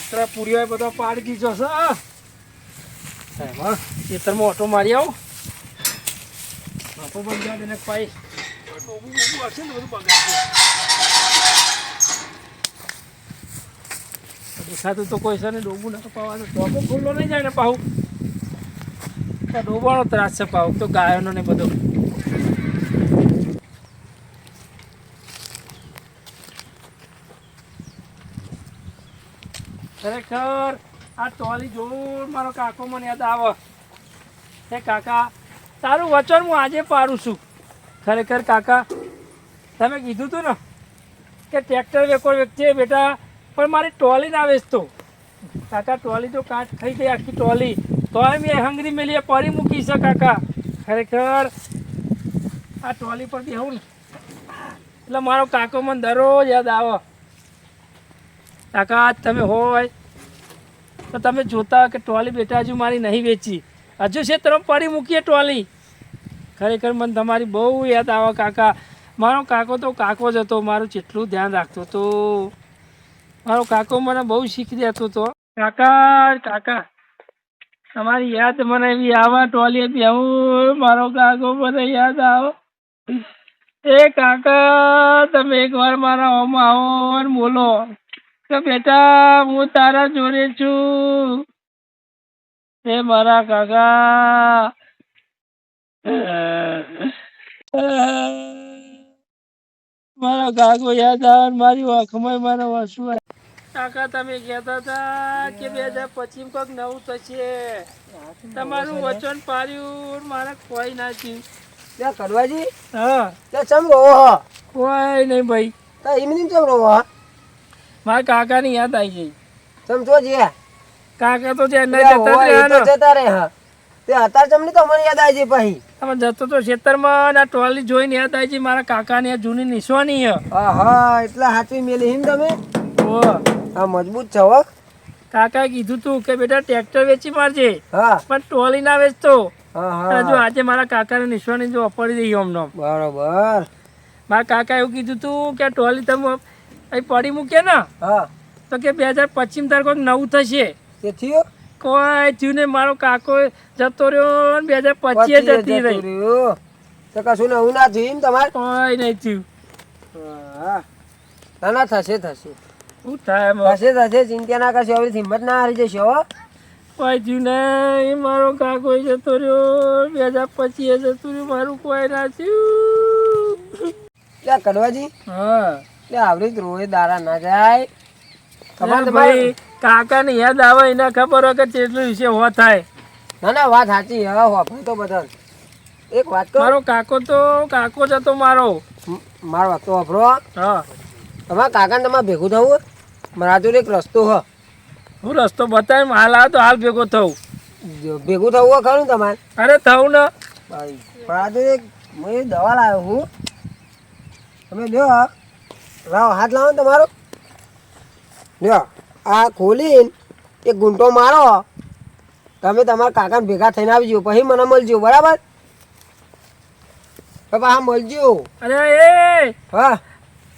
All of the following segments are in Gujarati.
પાત્રા પૂરીઓ બધો પાડી દીધો છે ખેતરમાં ઓટો મારી આવો બાપો બંધ જાય એને પાઈ ડોબું બોબું હશે ને બધું બગાડશે દેખાતું તો કોઈ છે ને ડોબું નથી પાવાનું ડોબો ખુલ્લો નહીં જાય ને પાહું ડોબાનો ત્રાસ છે પાહું તો ગાયોનો ને બધો ખરેખર આ ટોલી જોર મારો કાકો મને યાદ આવે હે કાકા તારું વચન હું આજે પાડું છું ખરેખર કાકા તમે કીધું હતું ને કે ટ્રેક્ટર વેકો વેચે બેટા પણ મારી ટોલી ના વેચતો કાકા ટોલી તો કાચ થઈ ગઈ આખી ટોલી તોય મેં હંગરી મેલીએ પડી મૂકી છે કાકા ખરેખર આ ટોલી પર બેહું ને એટલે મારો કાકો મને દરરોજ યાદ આવે કાકા તમે હોય તો તમે જોતા કે ટોલી બેટા હજુ મારી નહીં વેચી હજુ છે તરફ પડી મૂકીએ ટોલી ખરેખર મને તમારી બહુ યાદ આવે કાકા મારો કાકો તો કાકો જ હતો મારું જેટલું ધ્યાન રાખતો હતો મારો કાકો મને બહુ શીખી દેતો હતો કાકા કાકા તમારી યાદ મને એવી આવે ટોલીએ બેહું મારો કાકો મને યાદ આવે એ કાકા તમે એકવાર મારા હોમાં આવો ને બોલો કે બેટા હું તારા જોડે છું એ મારા કાકા મારા કાકો યાદ આવે મારી આંખમાં મારા આંસુ આવે કાકા તમે કહેતા હતા કે 2025 કોઈક નવું થશે તમારું વચન પાડ્યું મારે કોઈ ના થયું ત્યાં કરવાજી હા ત્યાં ચમ રોવો કોઈ નહીં ભાઈ ત્યાં એમની ચમ રોવો મારા કાકાની યાદ આવી ગઈ ચમ જો જે કાકા તો જે જતા રહે હા તે અત્યારે ચમની તો મને યાદ આવી જાય પછી તમે જતો તો ખેતરમાં આ ટોલી જોઈને યાદ આવી છે મારા કાકાની આ જૂની નિશાની હા એટલે હાચવી મેલી હિમ તમે હા મજબૂત છો હો કાકાએ કીધું તું કે બેટા ટ્રેક્ટર વેચી મારજે હા પણ ટોલી ના વેચતો હા જો આજે મારા કાકાની નિશાની જો પડી રહી અમને બરોબર મારા કાકા એવું કીધું તું કે ટોલી તમે અહીં પડી મૂકે ને હા તો કે 2025 તાર કોઈક નવું થશે તે થયું કોઈ થયું ને મારો કાકો જતો રહ્યો ને 2025 જતી રહી તો કશું નવું ના થયું તમારે કોઈ નહીં થયું હા ના ના થશે થશે શું થાય થશે થશે ચિંતા ના કરશો હવે હિંમત ના હારી જશો હો કોઈ થયું નહીં મારો કાકો જતો રહ્યો 2025 જતું રહ્યું મારું કોઈ ના થયું ત્યાં કરવાજી હા એટલે આવડી રોએ દારા ના જાય તમારે ભાઈ કાકા ને યાદ આવે એને ખબર હોય કે કેટલું વિશે હો થાય ના ના વાત સાચી હા હોભળ તો બધા એક વાત કહું મારો કાકો તો કાકો જ હતો મારો મારો વાત તો હોભળો હા તમારા કાકાને તમારે ભેગું થવું મારા જોડે એક રસ્તો હ હું રસ્તો બતાવી હાલ આવે તો હાલ ભેગો થવું ભેગું થવું હોય ખરું તમારે અરે થવું ને ભાઈ મારા જોડે હું દવા લાવ્યો હું તમે લ્યો લાવો હાથ લાવો ને તમારો લ્યો આ ખોલીને એક ગુંટો મારો તમે તમારા કાકાને ભેગા થઈને આવજો પછી મને મળજો બરાબર હા મળજો અરે એ હા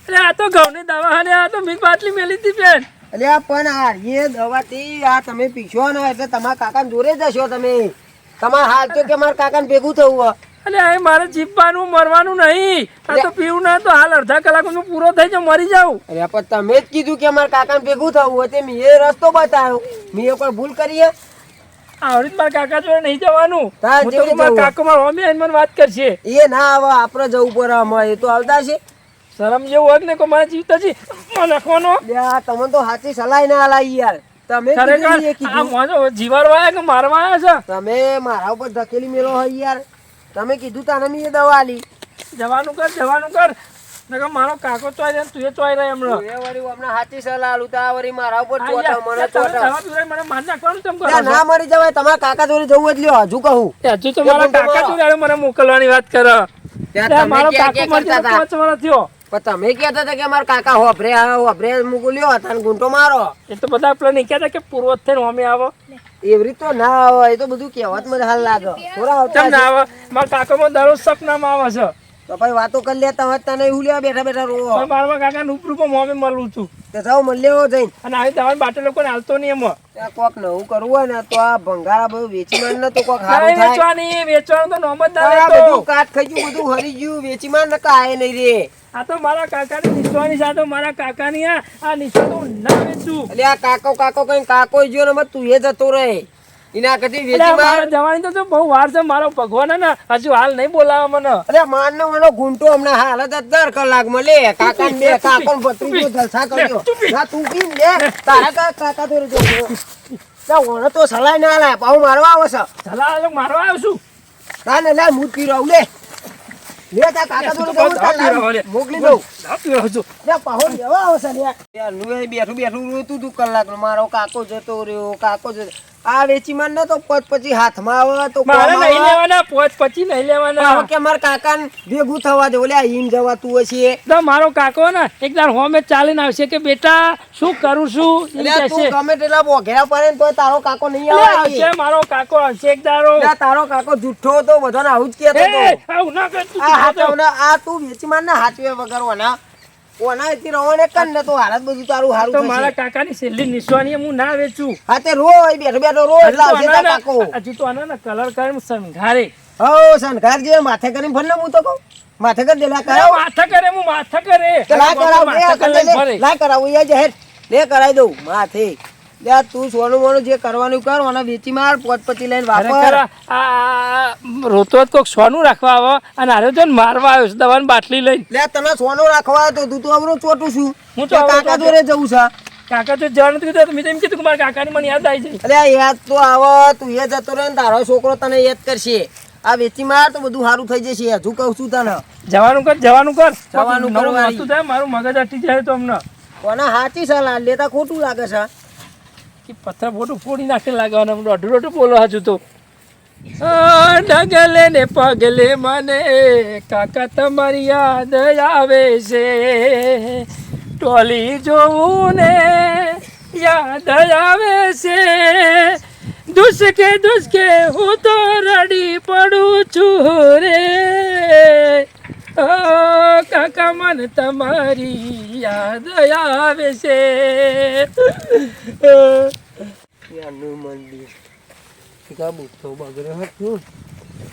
અરે આ તો ઘઉંની દવા અને આ તો મીઠ બાટલી મેલી હતી બેન એટલે આ પણ આ એ દવાથી આ તમે પીશો ને એટલે તમારા કાકાને જોડે જશો તમે તમારે હાલ તો કે મારા કાકાને ભેગું થવું અરે આ મારે જીવવાનું મરવાનું નહીં આ તો પીવું ના તો હાલ અડધા કલાકમાં પૂરો થઈ જાય મરી જાઉં અરે પણ તમે જ કીધું કે મારા કાકાને ભેગું થવું હોય તે મેં એ રસ્તો બતાવ્યો મેં કોઈ ભૂલ કરી આવડી મારા કાકા જોડે નહીં જવાનું તાર હું તો જેવડી મારા જવું. કાકો મારા મમ્મી આઈને મને વાત કરશે એ ના આવે આપણે જવું પડે અમારે એ તો આવતા છે શરમ જેવું હોય ને કોઈ મારા જીવતા છે નાખવાનો તમે તો સાચી સલાહ ના હલાઈ યાર તમે ખરેખર કીધું એ આ કીધું. મોજો જીવાડવા આવ્યા કે મારવા આવ્યા તમે મારા ઉપર ધકેલી મેલો હોય યાર તમે કીધું તાને મેં એ દવા આલી છે જવાનું કર નકર મારો કાકો ચોય રહે તું ચોય રહે હમણાં એ વળી હમણાં સાચી સલાહ આલું તા વળી મારા ઉપર આ ચોટાવ મને યાર, તમે ચોટાવ દવા પીવડાવી મને માર નાખવાનું કેમ કરો ત્યાં છો? ના મરી જવાય તમારા કાકા જોડે જવું જ લ્યો હજુ કહું હજુ તો મારા ગુંડો કાકા મારો. જોડે મને મોકલવાની વાત કરે ત્યાં ત્યાં તમે મારો ક્યાં કાકો ક્યાં મને કરતા હતા? 5 વર્ષ થયો પણ તમે કહેતા હતા કે મારા કાકા હોભરે મૂકલ્યો હતા ને ગુંટો મારો એ તો બધા પેલા નહીં કહેતા કે પૂર્વ થઈને અમે આવો એવી રીત તો ના આવે એ તો બધું કહેવત માં હાલ લાગે થોડા કેમ આવતા ના આવે મારા કાકામાં દરરોજ સપનામાં આવે છે તો ભાઈ વાતો કરી લેતા હોય તને એવું લેવા બેઠા બેઠા રોવો પણ મારા કાકા ઉપરૂપમાં મોમે મળું છું તે જાઓ મળી લેવો જઈને અને આવી દવાની બાટલો કોને હાલતો નહીં એમાં ત્યાં કોક નવું કરવું હોય ને તો આ ભંગારા બધું વેચી માંડ ને તો કોક નહીં સારું થાય વેચવાની વેચવાનું તો નોમ જ ના આ લેતો બધું કાટ ખાઈ ગયું બધું હરી ગયું વેચી માંડ ને કાંઈ નહીં રે આ તો મારા કાકાની નિસ્વાની સાથે મારા કાકાની આ નિસ્વા તો હું ના વેચું એટલે આ કાકો કઈ કાકો ગયો ને મત તું એ જતો રહે એના કદી એટલે વેચી મારે માંડ જવાની તો બહુ વાર છે મારો ભગવાન હે ને હજુ હાલ નહીં બોલાવે મને અરે માન નો મને ગુંટો હમણાં હાલ જ 10 કલાકમાં લે કાકા ને બે કાકો ને ભત્રીજો જલસા કર્યો ના તું પી લે તારા કાકા તો જો તા ઓને તો સલાઈ ના લાય પાઉ મારવા આવે છે સલાહ મારવા આવ્યો છું તાને લે મૂત પી રહું લે લે તા કાકા તો મોકલી દઉં લે પાહો લેવા આવે છે લે યાર નુએ બેઠું રોતું તું કલાક મારો કાકો જતો રહ્યો આ વેચી માર ને તો પછી હાથમાં આવે તો મારે નહીં લેવાના પોચ પછી નહીં લેવાના કે મારા કાકાને ભેગું થવા દે ઓલે ઈમ જવાતું હશે તો મારો કાકો ને એકદાર હોમે ચાલીને આવશે કે બેટા શું કરું છું એમ એટલે તું કહેશે. ગમે તેટલા બોઘેરા પડે ને તોય તારો કાકો નહીં એટલે આવે આવશે મારો કાકો આવશે એકદારો એટલે તારો કાકો જુઠ્ઠો તો બધાને આવું જ કહેતો એ, હતો આવું ના કર તું. આ હાથવના આ તું વેચી માર ને હાથવે વગર ઓના એથી રવાને કર ને તો હાલત બધું તારું તો હારું મારા થશે કાકાની છેલ્લી નિશાની હું ના વેચું હા તે રોય બેઠો રોજ લાવજે તાર કાકો હજુ તો આના કલર કરીને સંઘારે હો સંઘાર જે માથે કરીને ફરને હું તો કહું માથે કરી દે લા કરાવ માથા કરે હું માથા કરે કે લા કરાવ માથા કરે લઈને ફરે. લા કરાવ એ જહેર લે કરાવી દઉં માથે લે તું સોનું મોનું જે કરવાનું કર ઓના વેચી માર પોતપતિ લઈને વાપર ખરેખર આ રોતો જ કોક સોનું રાખવા આવે અને હારે જો ને મારવા આવ્યો છે દવાની બાટલી લઈને લે તને સોનું રાખવા તો તું તો અમરો ચોટું છું હું તો તે અવરો કાકા ચોટે. જોડે જવું છે કાકા તો જવાનું કીધું તો મેં તો એમ કીધું કે મારા કાકાની મને યાદ આવી જાય અરે યાદ તો આવો તું એ જતો રહે ને તારો છોકરો તને યાદ કરશે આ વેચી માર તો બધું સારું થઈ જશે હજુ કહું છું તને જવાનું કર જવાનું નવું કરવાની. વસ્તુ થાય મારું મગજ હટી જાય તો અમને કોના હાચી સલાહ લેતા ખોટું લાગે છે કે પથ્થર મોટું ફોડી નાખી લાગવાનું અમને અઢું અઢું બોલો હજુ તો ડગલે ને પગલે મને કાકા તમારી યાદ આવે છે ટોલી જોવું ને યાદ આવે છે દુસકે હું તો રડી પડું છું રે ઓ કાકા મને તમારી યાદ આવે છે યાનું મંદિર કા બુઠ્ઠો બગડ્યો હતું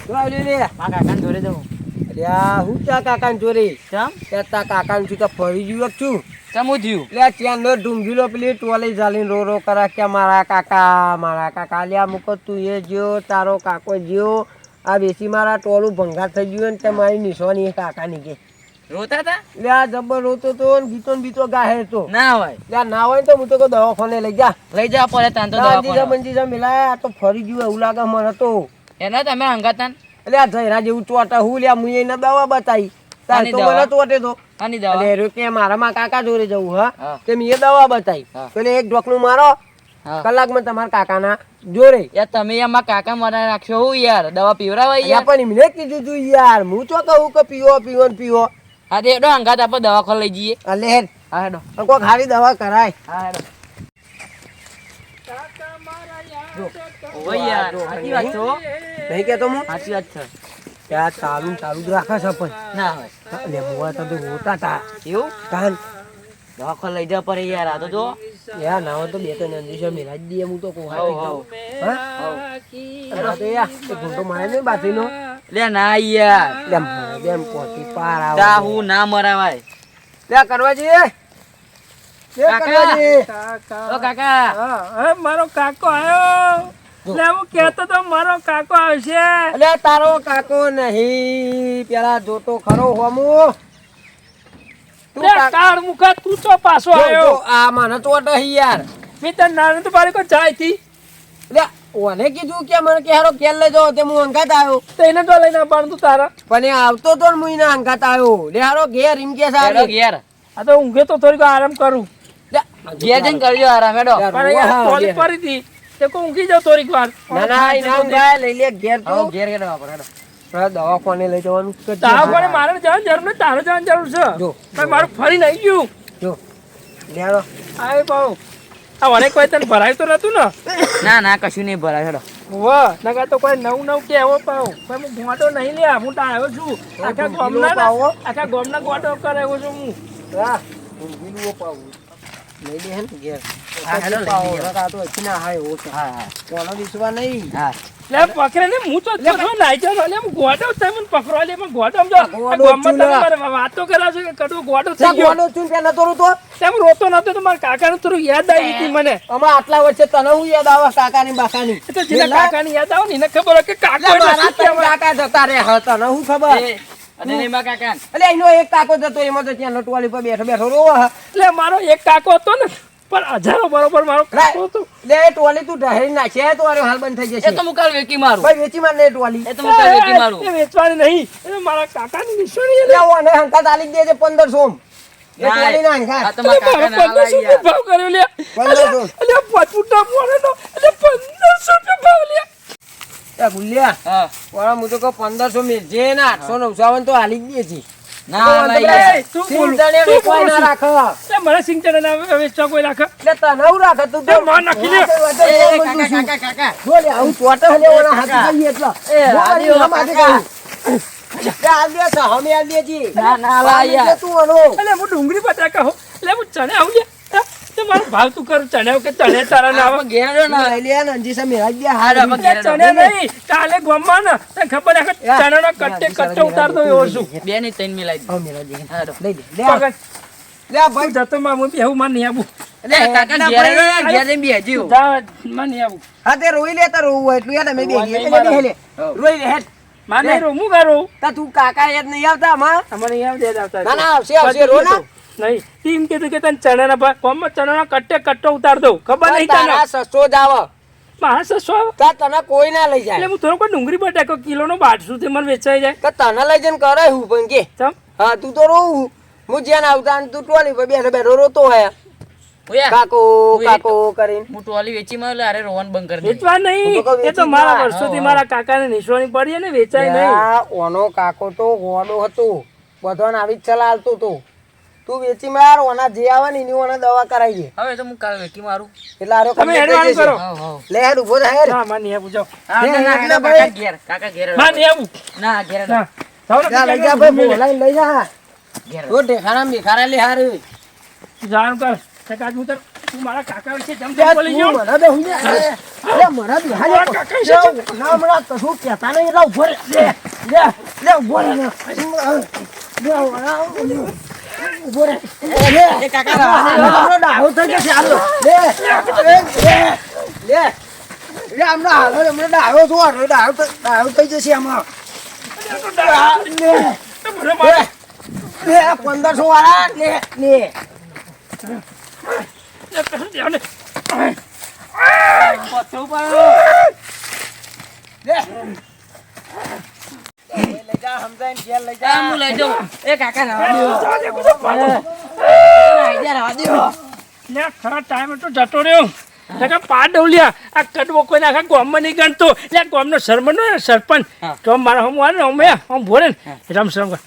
તો આલી રે મારા કાકાને જોડે જવું અલ્યા હું ત્યાં કાકાને ચોરી ચમ ત્યાં તા કાકાને છું તો ફરી ગયો જ છું ચમ હું થયું એટલે ત્યાં નો ઢૂંઘીલો પેલી ટોલી ચાલીને રો કરા કે મારા કાકા લ્યા મૂકો તું એ જ્યો તારો કાકો જ્યો આ વેચી મારા ટોલું ભંગાર થઈ ગયું ને તે મારી નિશાની એ કાકાની કે રોતા હતા એટલે આ જબ્બર રોતો તો ને ગીતો ને બીતો ગાહે તો ના હોય એટલે ના હોય ને તો હું તો કહું દવાખાને લઈ જા લઈ જવા પડે તાન તો અંજીજા બંજીજા મિલાયા આ તો ફરી ગયું એવું લાગે મને તો એના તમે હંગાતા એટલે આ જયરા જેવું ચોટા હું લ્યા મુએ એને દવા બતાવી તાર આની તો દવા? મને ચોટે તો આની દવા એટલે એરો કે મારામાં કાકા જોડે જવું હા હા. કે મેં દવા બતાવી હા. પેલે એક ઢોકનું મારો હા કલાકમાં તમારા કાકાના જોડે યાર તમે એમાં કાકા મરા રાખશો હું યાર દવા પીવરાવા યાર યાર પણ એમને કીધું તું યાર હું ચો કહું કે પીવો ને પીવો હા તે હેડો હંગાત આપણે દવાખાને લઈ જઈએ અલે હેડ હા હેડો કોઈ ખાલી દવા કરાય હા હેડો ઓય યાર સાચી વાત છો નહીં કેતો હું સાચી વાત છે ત્યાં ચાલુ જ રાખે છે પણ ના હોય એટલે મુવા તો હોતા તા એવું કાન દવાખાને લઈ જવા પડે યાર આ તો જો યાર ના હોય તો બે ત્રણ અંદીશો મિલાજ દઈએ હું તો કહું હવ હવ હા તો યાર એ ઘૂંટો મારે ને બાથીનો લે ના યાર એટલે મારે બેમ પોતી પાર આવે તા હું ના મરાવાય ત્યાં કરવા જઈએ કાકા. ઓ કાકા હા મારો કાકો આવ્યો એટલે હું કહેતો તો મારો કાકો આવશે અલે તારો કાકો નહીં પેલા જોતો ખરો હોમુ તું લે, કાળ મુખા તું તો પાછો આવ્યો આ મને ચોટ હી યાર મેં તને નાનું તો બારી કોઈ જાય થી લે ઓને કીધું કે મને કે હારો કેલ લઈ જાઓ તે હું અંગાત આવ્યો તો એને તો લઈને આવવાનું તું તારા પણ એ આવતો તો ને હું એને અંગાત આવ્યો લે હારો ઘેર એમ કે હેડો સારી ઘેર આ તો ઊંઘે તો થોડીક આરામ કરું ઘેર જઈને કરજો આરામ હેડો પણ યાર ટોલી પડી હતી તે કોઈ ઊંઘી જાવ થોડીક વાર ના ના એના ઊંઘાય લઈ લે ઘેર હવે તું ઘેર હેડો આપણે હેડો દવાખાને લઈ જવાનું તાવ પણ મારે જવાની જરૂર નથી તારે જવાની જરૂર છે જો. ભાઈ મારું ફરી નહીં ગયું જો લે હારો આય બાઉ આ વને કોઈ તને ભરાય તો નતું ને ના ના કશું નહીં ભરાય હેડો વાહ નકા તો કોઈ નવું કેવો પાવ પણ હું ગોટો નહીં લે હું તો આવ્યો છું આખા ગામના ગોટો કરાવ્યો છું હું હા ઊંઘીલું પાવું લઈ લે હે ને ઘેર હા, હેલો, લઈ પાવો, લ્યો. આ તો હજી ના હાય એવો છે. કોનો વિશ્વાસ નહીં લે પકડે ને હું તો નાઈ જાઉં લે હું ગોટો તમે પકડવા લે પણ ગોટો સમજો આ ગોટો ગામમાં ચૂલા. તમે વાતો કરા છો કે કડવો ગોટો ચા થઈ ગયો કોનો ચૂન પેલા તો તો તેમ રોતો નતો તો મારા કાકાનું થોડું યાદ આવી હતી મને અમાર આટલા વર્ષે તને હું યાદ આવે કાકાની બાકાની એ તો જેના કાકાની યાદ આવે ને એને ખબર હોય કે કાકો એટલે એટલે મારા શું કહેવાય. કાકા જતા રે હા તને હું ખબર અને એમાં કાકા એટલે એનો એક કાકો જતો એમાં તો ત્યાં લટવાલી પર બેઠો બેઠો રોવા હા. એટલે મારો એક કાકો હતો ને પણ હજારો બરોબર મારો કાકો હતો લે એ ટોલી તું ઢહેરી નાખે તો આરો હાલ બંધ થઈ જશે એ તો હું કાલ વેકી મારું ભાઈ વેચી માર ને ટોલી એ તો હું કાલ વેકી મારું એ વેચવાની નહીં એ મારા કાકાની નિશાની લે ઓને હંકાત આલી દે છે 1500 એ ના, ટોલી ના હંકાત આ તો મારા કાકાને હાલ આવી યાર. ભાવ કર્યો લે 1500 એટલે પચુટા પોણેનો એટલે 1500 ભાવ લે એ ગુલ્યા હા ઓરા હું તો કહું 1500 મેલજે ને 899 તો આલી જ દે છે ના હાલ આવી યાર. તું બોલું સિંગતણે વેચવાય ના રાખ એટલે મને સિંગતણે ના વેચવા કોઈ રાખે એટલે તને હું રાખ તું એ માં નાખી લે. એ કાકા કાકા કાકા બોલે આવું ચોટે હલે ઓલા હાથ ગઈ એટલે એ આદિ બોલે, આમ હાથે કાકા. ગઈ. એ આલ દે છે હમે આલ દે જી ના ના હાલ આવી આલ દે યાર. તું આનો એટલે હું ડુંગળી બટાકા હો એટલે હું ચણે આવું લે હા, તે મારો ભાવ તું કર ચણે કે ચણે તારા ના આવે આપણે ઘેર રહ્યો ને. લઈ લે ને અંજી સામે મેળા દે હાર હાર આપણે ઘેર ચણે નહીં કાલે ગોમમાં ને તને ખબર છે કે ચણાનો કટ્ટે કટ્ટો ઉતાર દો એવો છું બે ની ત્રણ મિલાઈ દે. હા મેળા દે હારો. લઈ દે લે પકડ. લે ભાઈ ભાઈ જતો માં હું બેહું માં નહીં આવું એટલે કાકા ના, ઘેર ભાઈ, રહ્યો ને, ઘેર જઈને બેસજો. જા માં નહીં આવું હા તે રોઈ લે તાર રોવું હોય એટલું યાદ અમે બે રોવાનું ગઈએ નહીં એટલે બે મારે. લે હઉ. રોઈ લે હેડ માં નહીં રહું હું કરું તા તું કાકા યાદ નહીં આવતા આમાં અમને અહીંયા દે આવતા ના ના આવશે આવશે રો ના નહીં ટીમ કીધું કે તને ચણાના ભાવ કોમમાં ચણાનો કટ્ટે કટ્ટો ઉતાર દઉં ખબર નહીં તને તારા સસ્તો જ આવે મારા સસો તા તને કોઈ ના લઈ જાય એટલે હું થોડો કોઈ ડુંગળી બટાકો કિલોનો 1200 થી મને વેચાઈ જાય કે તને લઈ જઈને કરે હું પણ કે ચમ હા તું તો રોવું હું જ્યાં આવતા અને તું ટોલી પર બેઠો બેઠો રોતો હોય ઓયા, કાકો હું એ કાકો કરીને હું ટોલી વેચી માં અરે રોવાનું બંધ કરી દે. વેચવા નહીં હું તો કહું એ તો વેચી મારા જા. વર્ષોથી મારા કાકાને નિશાની પડી ને વેચાય નહીં આ ઓનો કાકો તો ગોડો હતો બધાને આવી જ સલાહ આલતો તો તું વેચી માર ઓના જે આવે ને એની ઓના દવા કરાવી દે હવે તો હું કાલ વેચી મારું. એટલે આરો તમે complete હેડવાનું થઈ જશે. કરો. હઉ, હઉ. લે હેડ ઉભો થા હેડ ના માં નહીં આવું જાઓ હા, લે, ના, ના, એટલે ના, ભાઈ. કાકા ઘેર, કાકા ઘેર. માં નહીં આવું ના, ઘેર. ના જાઓ ને જા લઈ જા કાકા, ભાઈ બોલાઈ લઈ જા ઘેર. તો ઢેખાના મેખારા લે હાર જાણ કર કાકા હું તું મારા કાકા વિશે જમ લે, જમ બોલી તું ગયો મને બે હું લે મને બે હાલે મારા કાકા વિશે જમ. ના હમણાં કશું કહેતા નહીં એટલે ઉભો રે લે ઉભો રે લે ઉભો રે લે એ કાકા હમણાં ડાહો થઈ જશે હાલો લે હમણાં હાલો હમણાં ડાહો છો ડાહો થઈ જશે આમાં લે મને માર. લે 1500 વાળા લે લે લે, કશું દેવ ને. પછો ઉપર. લે લઈ જા સમજાઈને ઘેર લઈ આ હું લઈ જાઉં. એ કાકા રહેવા દ્યો. જા દે, બધો પાછો. ના, ઘેર રહેવા દ્યો. લે, ખરા ટાઈમે તો જતો રહ્યો કાકા પા ડવલ્યા આ કડવો કોઈને આખા ગામમાં નહીં ગણતો એટલે આ ગામનો સરપંચ હોય ને સરપંચ હા. તો મારા હમ આવે ને અમે આમ ભોરે ને રામ સલામ કર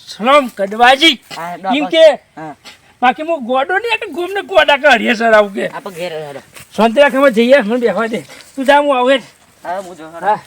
સલામ કડવાજી હા, એમ કે હા. બાકી હું ગોડો નહીં કે ગોમને ગોડા કાઢીએ સર આવું કે આપણે ઘેર રહેવા દો. શાંતિ રાખવામાં જઈએ મને બેસવા દે તું જા હું આવું હેઠ. હા, હું જો. હા